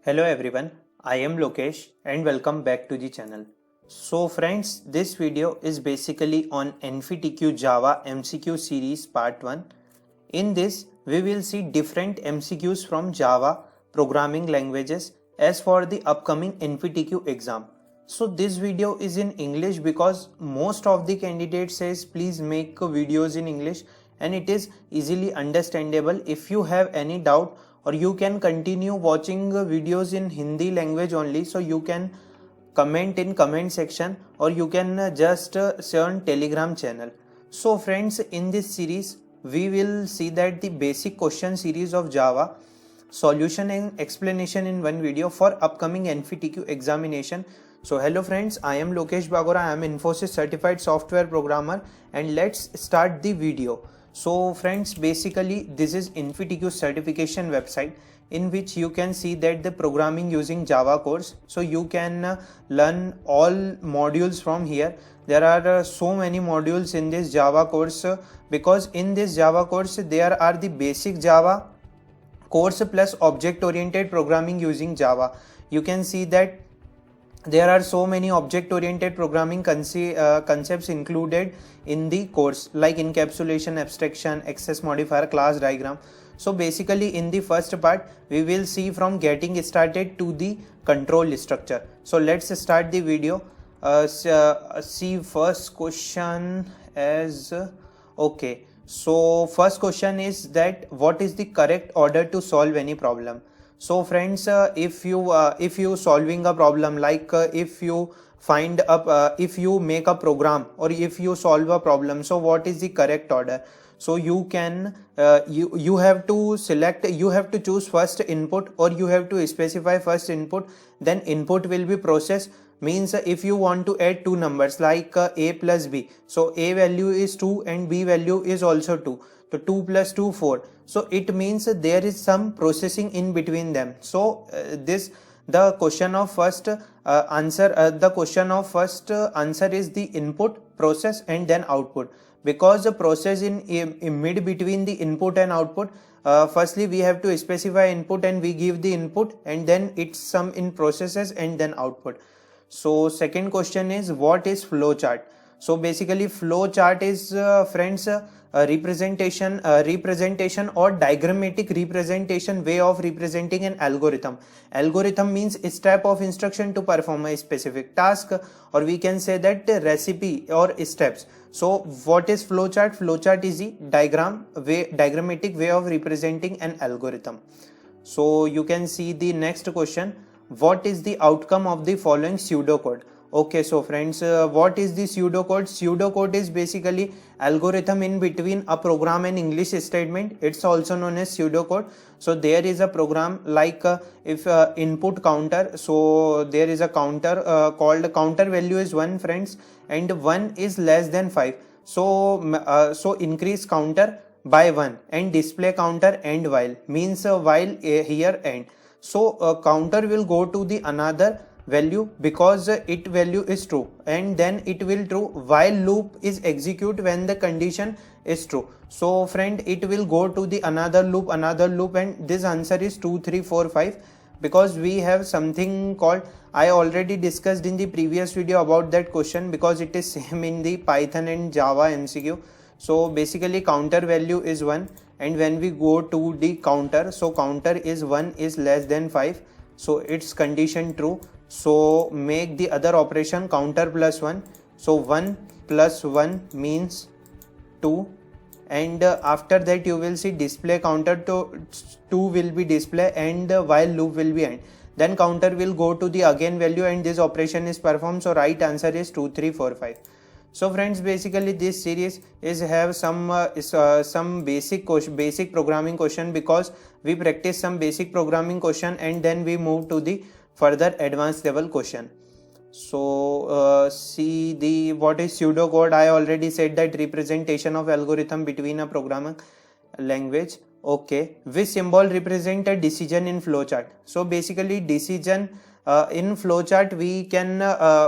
Hello everyone, I am Lokesh and welcome back to the channel. So friends, this video is basically on Infytq Java MCQ series part 1. In this, we will see different MCQs from Java programming languages as for the upcoming Infytq exam. So this video is in English because most of the candidates says please make videos in English and it is easily understandable. If you have any doubt, or you can continue watching videos in Hindi language only, so you can comment in comment section or you can just share on Telegram channel. So friends, in this series we will see that the basic question series of Java, solution and explanation in one video for upcoming Infytq examination. So hello friends, I am Lokesh Bagora, I am Infosys certified software programmer, and let's start the video. So friends, basically this is Infytq certification website in which you can see that the programming using Java course. So you can learn all modules from here. There are so many modules in this Java course because in this Java course there are the basic Java course plus object oriented programming using Java. You can see that there are so many object-oriented programming concepts included in the course, like encapsulation, abstraction, access modifier, class diagram. So basically in the first part, we will see from getting started to the control structure. So let's start the video. See first question as okay. So first question is that what is the correct order to solve any problem? So friends, if you solving a problem, like if you find up if you make a program or if you solve a problem, so what is the correct order? So you can you have to select, you have to choose first input or you have to specify first input, then input will be processed. Means if you want to add two numbers like a plus b, so a value is 2 and b value is also 2, so 2 plus 2 4. So it means there is some processing in between them. So the question of first answer is the input, process and then output. Because the process in mid between the input and output, firstly we have to specify input and we give the input, and then it's some in processes and then output. So second question is what is flowchart? So basically flowchart is friends representation or diagrammatic representation way of representing an algorithm. Algorithm means a step of instruction to perform a specific task, or we can say that recipe or steps. So what is flowchart? Flowchart is the diagrammatic way of representing an algorithm. So you can see the next question. What is the outcome of the following pseudocode? Okay, so friends, what is the pseudocode? Pseudocode is basically algorithm in between a program and English statement. It's also known as pseudocode. So there is a program like if input counter, so there is a counter called counter value is 1 friends, and 1 is less than 5. So so increase counter by 1 and display counter and while, means while here end. So counter will go to the another value because it value is true, and then it will true while loop is execute when the condition is true. So friend, it will go to the another loop, and this answer is 2 3 4 5 because we have something called, I already discussed in the previous video about that question because it is same in the Python and Java MCQ. So basically counter value is 1, and when we go to the counter, so counter is 1 is less than 5, so its condition true. So make the other operation counter plus 1. So 1 plus 1 means 2, and after that you will see display counter to 2 will be display and while loop will be end. Then counter will go to the again value and this operation is performed. So right answer is 2 3 4 5. So friends, basically this series is have some basic programming question because we practice some basic programming question and then we move to the further advanced level question. So see the what is pseudocode. I already said that representation of algorithm between a programming language. Okay, which symbol represent a decision in flowchart? So basically decision in flowchart we can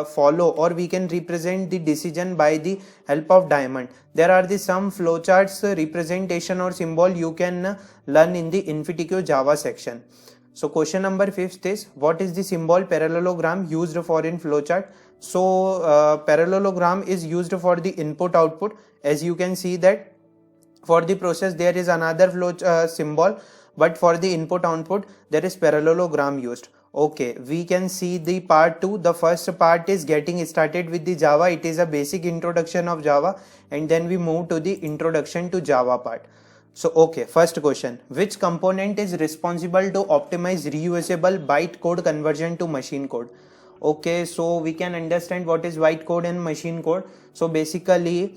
follow or we can represent the decision by the help of diamond. There are the some flowcharts representation or symbol you can learn in the Infytq Java section. So question number 5 is, what is the symbol parallelogram used for in flowchart? So parallelogram is used for the input output. As you can see that for the process there is another flow symbol, but for the input output there is parallelogram used. Okay, we can see the part 2. The first part is getting started with the Java. It is a basic introduction of Java, and then we move to the introduction to Java part. So okay, first question, which component is responsible to optimize reusable bytecode conversion to machine code? Okay, so we can understand what is bytecode and machine code. So basically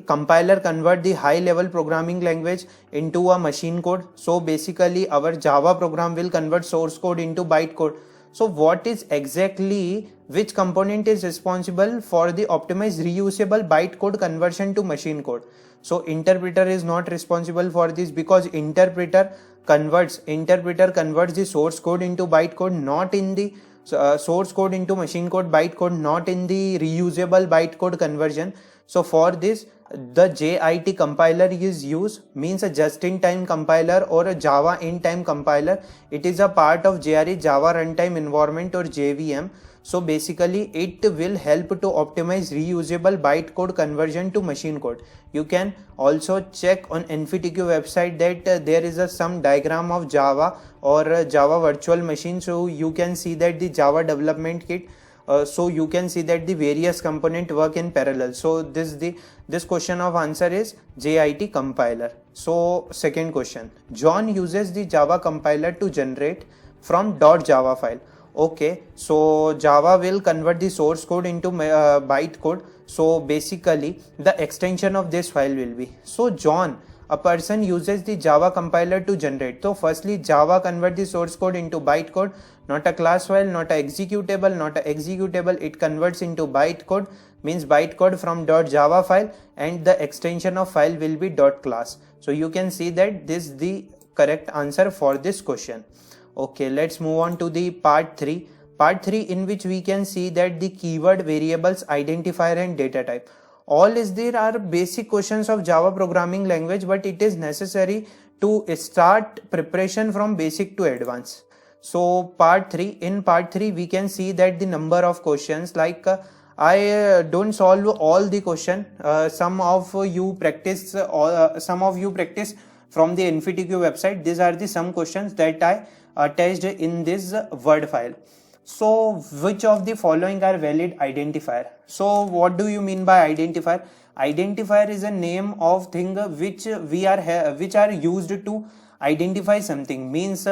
compiler convert the high level programming language into a machine code. So basically our Java program will convert source code into bytecode. So what is exactly, which component is responsible for the optimized reusable bytecode conversion to machine code? So interpreter is not responsible for this, because interpreter converts the source code into bytecode, not in the source code into machine code bytecode, not in the reusable bytecode conversion. So for this the JIT compiler is used, means a just-in-time compiler or a Java in-time compiler. It is a part of JRE, Java Runtime Environment, or JVM. So basically it will help to optimize reusable bytecode conversion to machine code. You can also check on Infytq website that there is some diagram of Java or Java virtual machine. So you can see that the Java development kit. So you can see that the various component work in parallel. So this question of answer is JIT compiler. So second question, John uses the Java compiler to generate from .java file. Okay, so Java will convert the source code into bytecode. So basically the extension of this file will be, so John, a person uses the Java compiler to generate. So firstly Java convert the source code into bytecode, not a class file, not a executable, it converts into bytecode, means bytecode from .java file, and the extension of file will be .class. So you can see that this is the correct answer for this question. Okay, let's move on to the part 3. Part 3, in which we can see that the keyword, variables, identifier and data type. All is there are basic questions of Java programming language, but it is necessary to start preparation from basic to advanced. So in part 3 we can see that the number of questions, like I don't solve all the question. Some of you practice from the Infytq website. These are the some questions that I attached in this Word file. So which of the following are valid identifier? So what do you mean by identifier? Identifier is a name of thing which are used to identify something. Means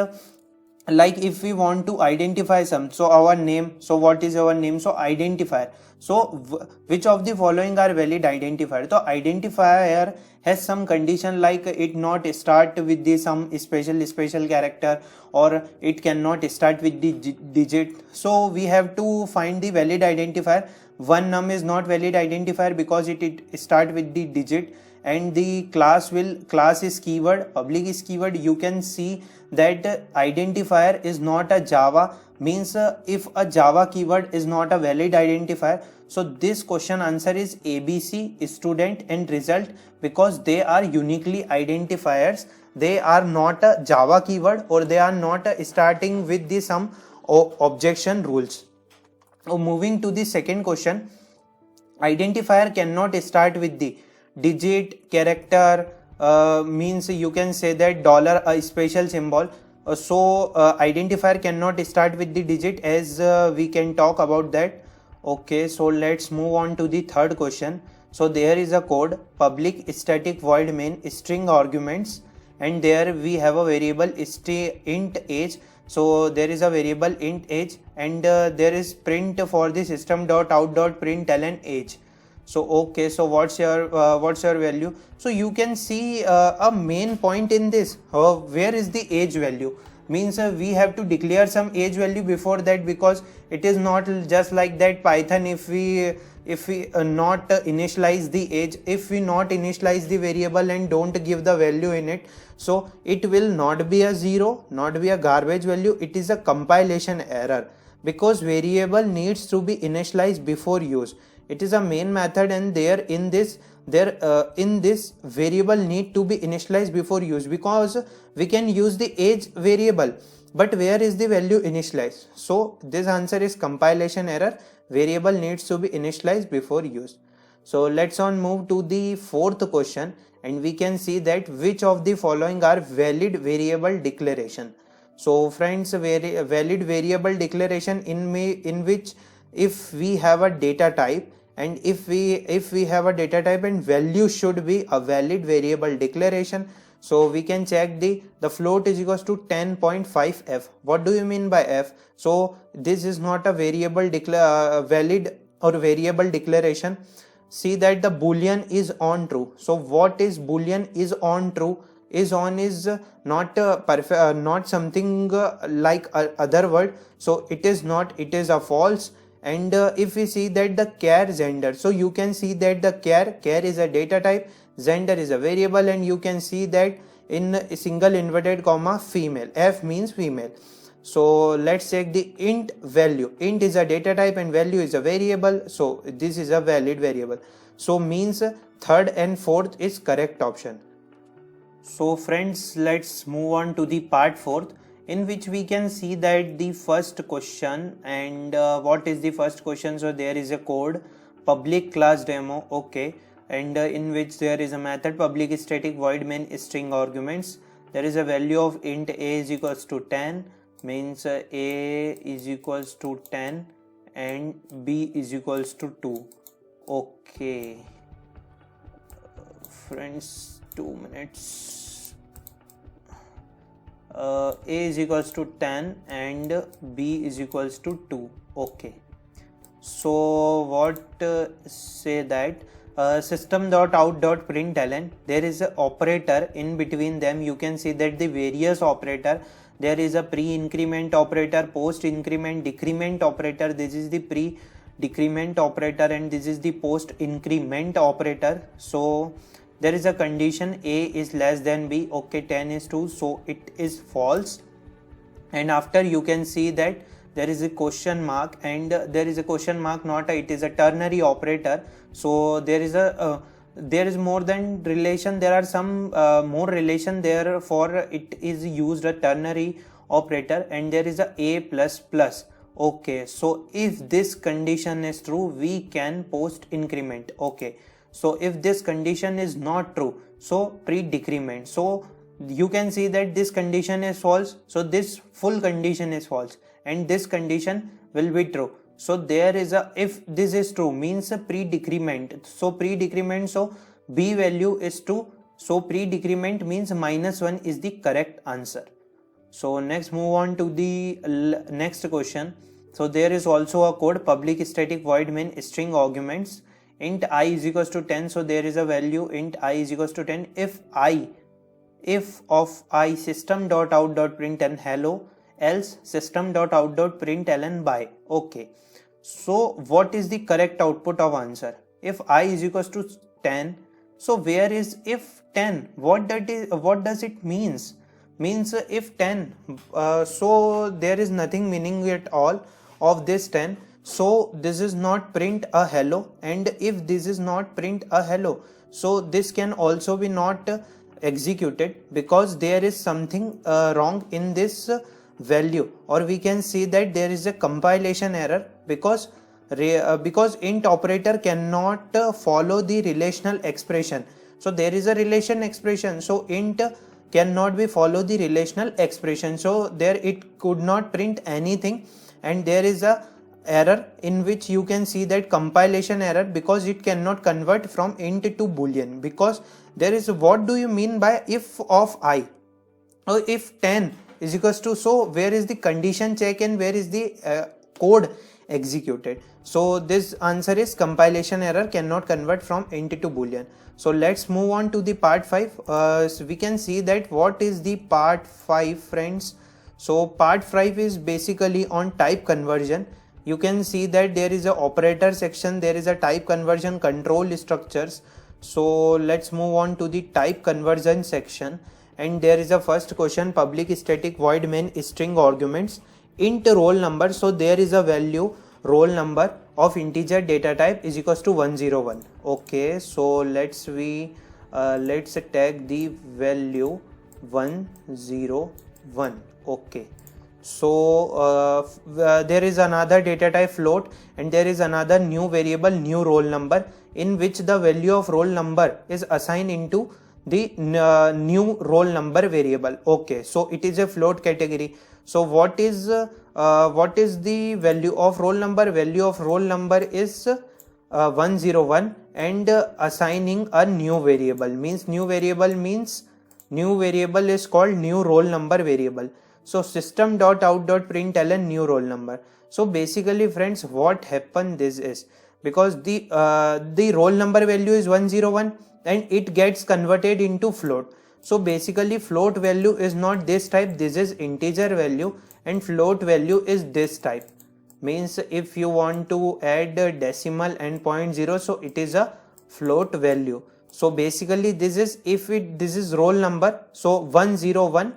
like if we want to identify some, so our name, so what is our name? So identifier. So which of the following are valid identifier? So identifier has some condition, like it not start with the some special character, or it cannot start with the digit. So we have to find the valid identifier. One num is not valid identifier because it start with the digit, and the class is keyword, public is keyword. You can see that identifier is not a Java, means if a Java keyword is not a valid identifier. So this question answer is ABC, student and result, because they are uniquely identifiers. They are not a Java keyword, or they are not starting with the some objection rules. Now moving to the second question, identifier cannot start with the digit, character, means you can say that dollar, a special symbol. So identifier cannot start with the digit, as we can talk about that. Okay, so let's move on to the third question. So there is a code, public static void main string arguments, and there we have a variable int age. So there is a variable int age, and there is print for the system.out.println age. So okay, so what's your value? So you can see a main point in this, where is the age value? Means we have to declare some age value before that, because it is not just like that Python. If we not initialize the age, if we not initialize the variable and don't give the value in it, so it will not be a zero, not be a garbage value. It is a compilation error, because variable needs to be initialized before use. it is a main method, and in this variable need to be initialized before use, because we can use the age variable, but where is the value initialized? So this answer is compilation error. Variable needs to be initialized before use. So let's on move to the fourth question, and we can see that which of the following are valid variable declaration. So friends, valid variable declaration in which if we have a data type, and if we have a data type and value should be a valid variable declaration. So we can check the float is equals to 10.5 f. What do you mean by f? So this is not a variable valid or variable declaration. See that the boolean is on true. So what is boolean is on true? Is on is not perfect, not something like other word. So it is not, it is a false. And if we see that the char gender, so you can see that the char is a data type, gender is a variable, and you can see that in a single inverted comma female, f means female. So let's check the int value. Int is a data type and value is a variable, so this is a valid variable. So means third and fourth is correct option. So friends, let's move on to the part fourth, in which we can see that the first question, and what is the first question? So there is a code public class demo, okay, and in which there is a method public static void main string arguments. There is a value of int a is equals to 10, means a is equals to 10 and b is equals to 2. Okay friends, 2 minutes. A is equals to 10 and b is equals to 2. Okay, so what say that system.out.println, there is an operator in between them. You can see that the various operator, there is a pre-increment operator, post-increment, decrement operator. This is the pre-decrement operator and this is the post-increment operator. So there is a condition a is less than b, okay, 10 is 2, so it is false. And after you can see that there is a question mark, and there is a question mark, not a, it is a ternary operator. So there is a there is more than relation, there are some more relation, therefore it is used a ternary operator, and there is a plus plus. Okay, so if this condition is true, we can post increment. Okay, so if this condition is not true, so pre-decrement. So you can see that this condition is false, so this full condition is false, and this condition will be true. So there is a, if this is true, means a pre-decrement. So pre-decrement, so b value is 2, so pre-decrement means -1 is the correct answer. So next move on to the next question. So there is also a code public static void main string arguments int I is equals to 10. So there is a value int I is equals to 10 if of I system.out.println hello, else system.out.println by. Okay, so what is the correct output of answer? If I is equals to 10, so where is if 10? What does it means? Means if 10, so there is nothing meaning at all of this 10. So this is not print a hello, and if this is not print a hello, so this can also be not executed, because there is something wrong in this value, or we can see that there is a compilation error, because int operator cannot follow the relational expression. So there is a relation expression, so int cannot be follow the relational expression, so there it could not print anything, and there is a error in which you can see that compilation error, because it cannot convert from int to boolean, because there is, what do you mean by if of I, or if 10 is equals to, so where is the condition check and where is the code executed? So this answer is compilation error, cannot convert from int to boolean. So let's move on to the part 5. So we can see that what is the part 5, friends. So part 5 is basically on type conversion. You can see that there is a operator section, there is a type conversion control structures. So let's move on to the type conversion section, and there is a first question public static void main string arguments int roll number. So there is a value roll number of integer data type is equals to 101. Okay, so let's take the value 101. Okay, so there is another data type float, and there is another new variable new roll number, in which the value of roll number is assigned into the new roll number variable. Okay, so it is a float category. So what is the value of roll number? Value of roll number is 101, and assigning a new variable means new variable is called new roll number variable. So system.out.println new roll number. So basically friends, what happened this is, because the roll number value is 101 and it gets converted into float. So basically float value is not this type, this is integer value, and float value is this type. Means if you want to add a decimal and 0.0, so it is a float value. So basically this is, this is roll number, so 101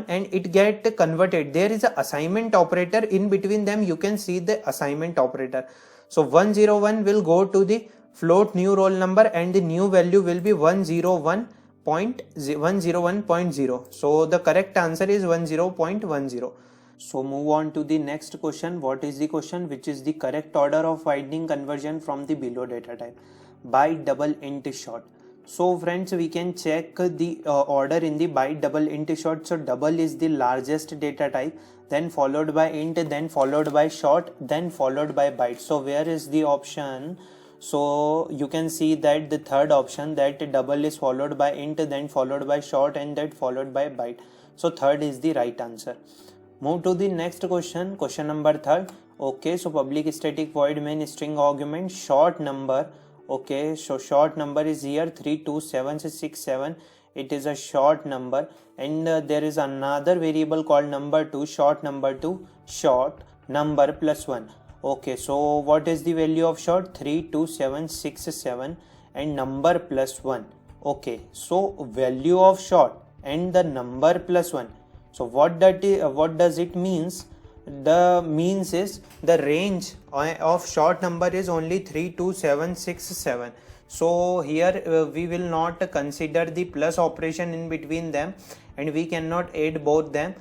and it get converted. There is a assignment operator in between them, you can see the assignment operator. So 101 will go to the float new roll number, and the new value will be 101.0. So the correct answer is 10.10. So move on to the next question. What is the question? Which is the correct order of widening conversion from the below data type? Byte double int short. So friends, we can check the order in the byte double int short. So double is the largest data type, then followed by int, then followed by short, then followed by byte. So where is the option? So you can see that the third option, that double is followed by int, then followed by short, and that followed by byte. So third is the right answer. Move to the next question, question number 3. Okay, so public static void main string argument short number. Okay, so short number is here 32767. It is a short number, and there is another variable called number2, short number2, short number plus 1. Okay, so what is the value of short? 32767 and number plus 1. Okay, so value of short and the number plus 1. So what does it means? The means is the range of short number is only 32767. So here we will not consider the plus operation in between them, and we cannot add both them.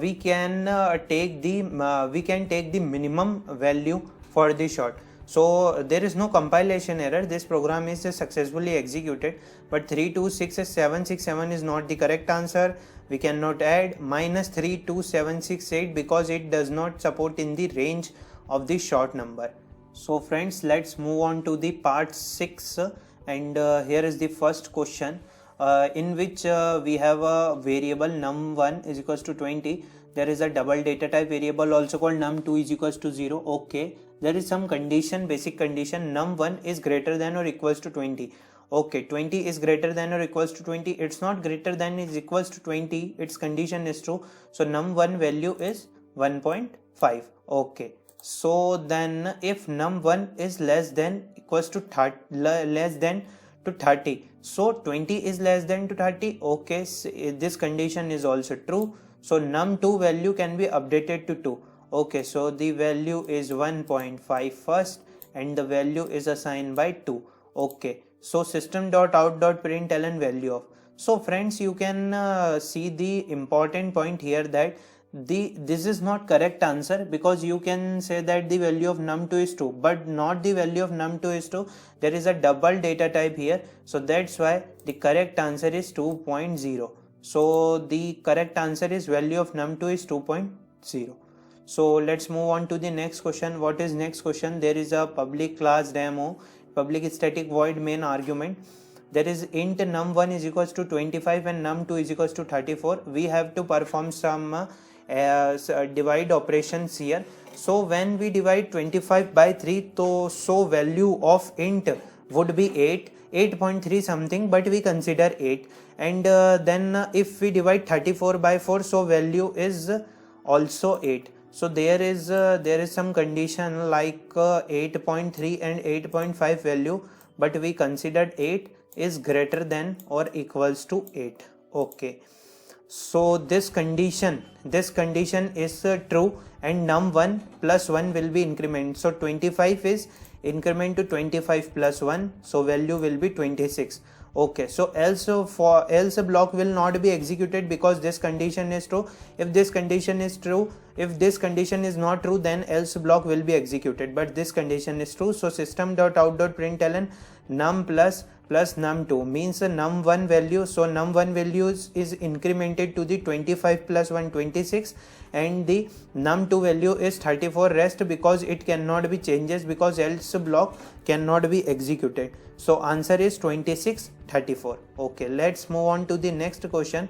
We can take the minimum value for the short. So there is no compilation error, this program is successfully executed, but 3266767 is not the correct answer. We cannot add minus 32768 because it does not support in the range of the short number. So friends, let's move on to the part 6, and here is the first question, in which we have a variable num1 is equals to 20. There is a double data type variable also called num2 is equals to 0. Okay, there is some condition, basic condition, num1 is greater than or equals to 20. Okay, 20 is greater than or equals to 20. It's not greater than is equals to 20. Its condition is true. So num1 value is 1.5. Okay. So then if num1 is less than equals to 30, so 20 is less than to 30. Okay, so this condition is also true. So num2 value can be updated to 2. Okay, so the value is 1.5 first, and the value is assigned by 2. Okay, so system.out.println value of. So friends, you can see the important point here, that this is not correct answer, because you can say that the value of num2 is 2, but not the value of num2 is 2. There is a double data type here, so that's why the correct answer is 2.0. So the correct answer is value of num2 is 2.0. So let's move on to the next question. What is next question? There is a public class demo, public static void main argument. There is int num1 is equals to 25 and num2 is equals to 34. We have to perform some divide operations here. So when we divide 25 by 3, so value of int would be 8.3 something, but we consider 8. And then if we divide 34 by 4, so value is also 8. So there is some condition like 8.3 and 8.5 value, but we considered 8 is greater than or equals to 8. Okay. So this condition is true, and num1 plus 1 will be increment. So 25 is increment to 25 plus 1, so value will be 26. Okay, so else block will not be executed because this condition is true. If this condition is true, if this condition is not true, then else block will be executed, but this condition is true. So system.out.println num plus num2 means the num1 value. So num1 value is incremented to the 25 plus 1 26, and the num2 value is 34 rest because it cannot be changes because else block cannot be executed. So answer is 26 34. Okay, let's move on to the next question.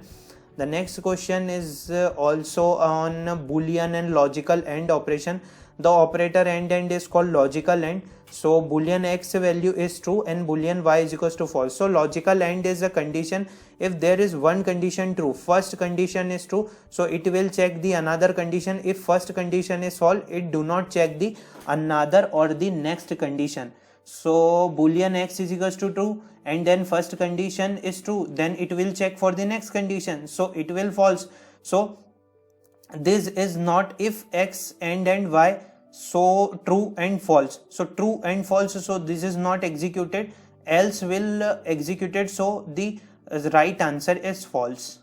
The next question is also on Boolean and logical AND operation. The operator AND is called logical AND. So Boolean X value is true and Boolean Y is equals to false. So logical AND is a condition. If there is one condition true, first condition is true, so it will check the another condition. If first condition is false, it do not check the another or the next condition. So Boolean X is equals to true, and then first condition is true, then it will check for the next condition, so it will false. So this is not if X and Y, so true and false. So true and false, so this is not executed, else will executed, so the right answer is false.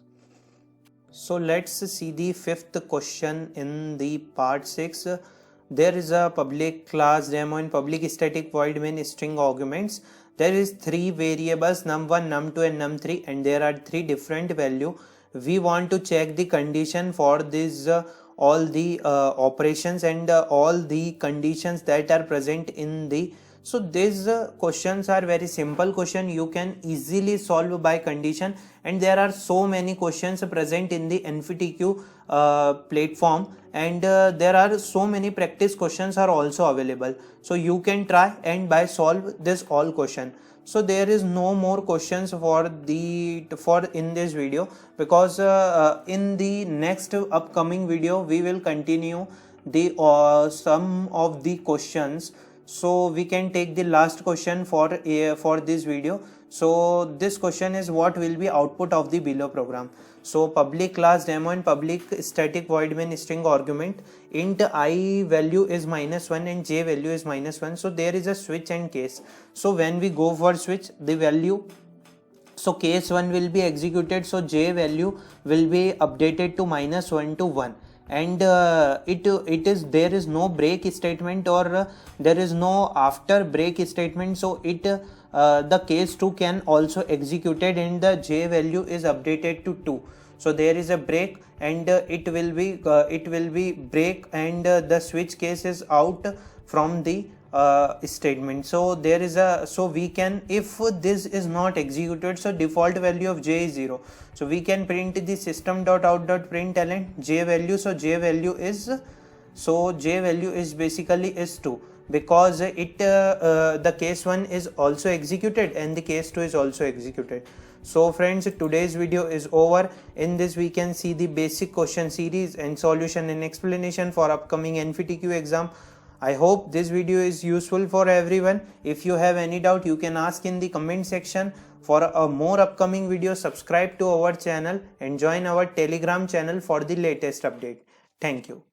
So let's see the fifth question in the part 6. There is a public class demo and public static void main string arguments. There is 3 variables num1, num2 and num3, and there are 3 different value. We want to check the condition for this all the operations and all the conditions that are present in the. So these questions are very simple question, you can easily solve by condition, and there are so many questions present in the Infytq platform, and there are so many practice questions are also available, so you can try and by solve this all question. So there is no more questions for in this video, because in the next upcoming video we will continue the some of the questions. So we can take the last question for this video. So this question is, what will be output of the below program? So public class demo and public static void main string argument, int I value is -1 and j value is -1. So there is a switch and case. So when we go for switch, the value, so case 1 will be executed, so j value will be updated to -1 to 1, and there is no break statement or there is no after break statement, so the case 2 can also executed and the j value is updated to 2. So there is a break, and it will be break, and the switch case is out from the statement. So there is a, so we can, if this is not executed, so default value of j is 0, so we can print the system.out.println j value. So j value is basically is 2, because it the case 1 is also executed and the case 2 is also executed. So friends, today's video is over. In this we can see the basic question series and solution and explanation for upcoming Infytq exam. I hope this video is useful for everyone. If you have any doubt, you can ask in the comment section. For a more upcoming video, subscribe to our channel and join our Telegram channel for the latest update. Thank you.